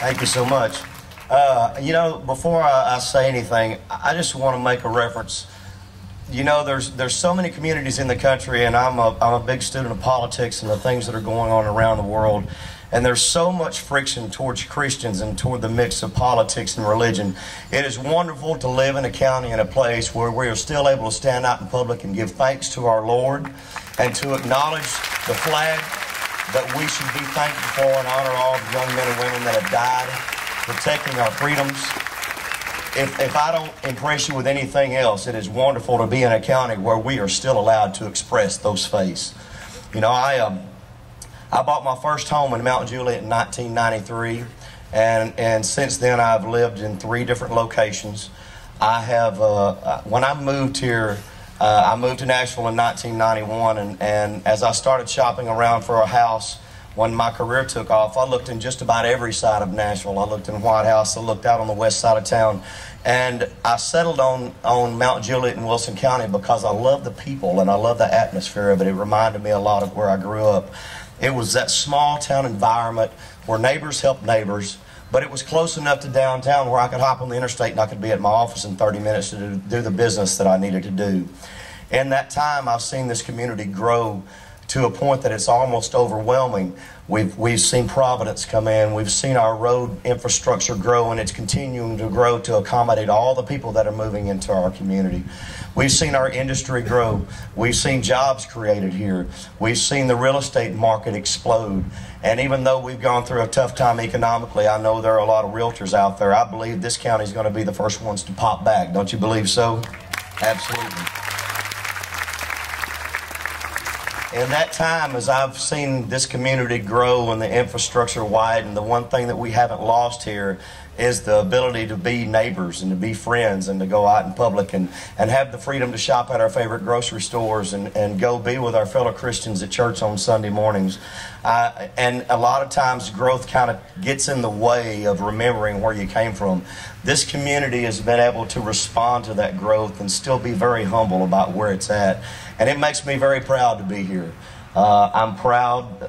Thank you so much. You know, before I say anything, I just want to make a reference. You know, there's so many communities in the country, and I'm a big student of politics and the things that are going on around the world. And there's so much friction towards Christians and toward the mix of politics and religion. It is wonderful to live in a county and a place where we are still able to stand out in public and give thanks to our Lord and to acknowledge the flag that we should be thankful for and honor all the young men and women that have died protecting our freedoms. If I don't impress you with anything else, it is wonderful to be in a county where we are still allowed to express those faiths. You know, I bought my first home in Mount Juliet in 1993, and since then I've lived in 3 different locations. I have, when I moved here, I moved to Nashville in 1991, and as I started shopping around for a house, when my career took off, I looked in just about every side of Nashville. I looked in White House, I looked out on the west side of town, and I settled on Mount Juliet in Wilson County because I love the people and I love the atmosphere of it. It reminded me a lot of where I grew up. It was that small town environment where neighbors helped neighbors, but it was close enough to downtown where I could hop on the interstate and I could be at my office in 30 minutes to do the business that I needed to do. In that time, I've seen this community grow to a point that it's almost overwhelming. We've seen Providence come in. We've seen our road infrastructure grow, and it's continuing to grow to accommodate all the people that are moving into our community. We've seen our industry grow. We've seen jobs created here. We've seen the real estate market explode. And even though we've gone through a tough time economically, I know there are a lot of realtors out there. I believe this county is going to be the first ones to pop back. Don't you believe so? Absolutely. In that time, as I've seen this community grow and the infrastructure widen, the one thing that we haven't lost here is the ability to be neighbors and to be friends and to go out in public and have the freedom to shop at our favorite grocery stores and go be with our fellow Christians at church on Sunday mornings. And a lot of times growth kind of gets in the way of remembering where you came from. This community has been able to respond to that growth and still be very humble about where it's at. And it makes me very proud to be here. I'm proud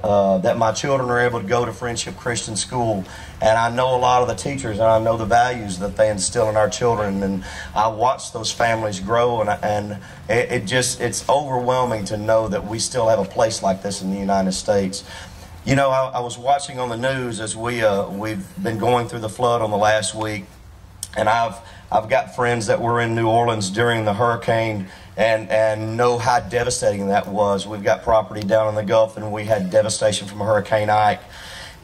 that my children are able to go to Friendship Christian School, and I know a lot of the teachers, and I know the values that they instill in our children, and I watch those families grow, and it's overwhelming to know that we still have a place like this in the United States. You know, I was watching on the news as we've been going through the flood on the last week, and I've got friends that were in New Orleans during the hurricane and know how devastating that was. We've got property down in the Gulf, and we had devastation from Hurricane Ike.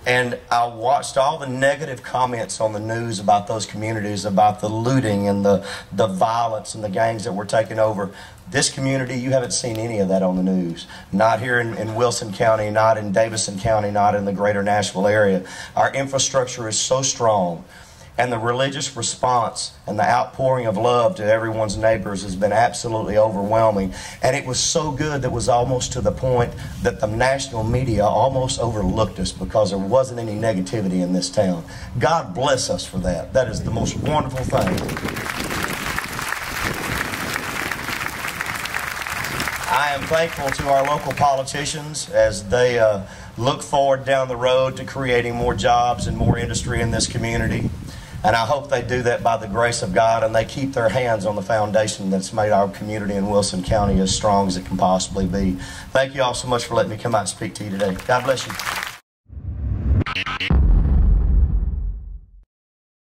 And I watched all the negative comments on the news about those communities, about the looting and the violence and the gangs that were taking over. This community, you haven't seen any of that on the news. Not here in Wilson County, not in Davison County, not in the greater Nashville area. Our infrastructure is so strong. And the religious response and the outpouring of love to everyone's neighbors has been absolutely overwhelming. And it was so good that it was almost to the point that the national media almost overlooked us because there wasn't any negativity in this town. God bless us for that. That is the most wonderful thing. I am thankful to our local politicians as they look forward down the road to creating more jobs and more industry in this community. And I hope they do that by the grace of God, and they keep their hands on the foundation that's made our community in Wilson County as strong as it can possibly be. Thank you all so much for letting me come out and speak to you today. God bless you.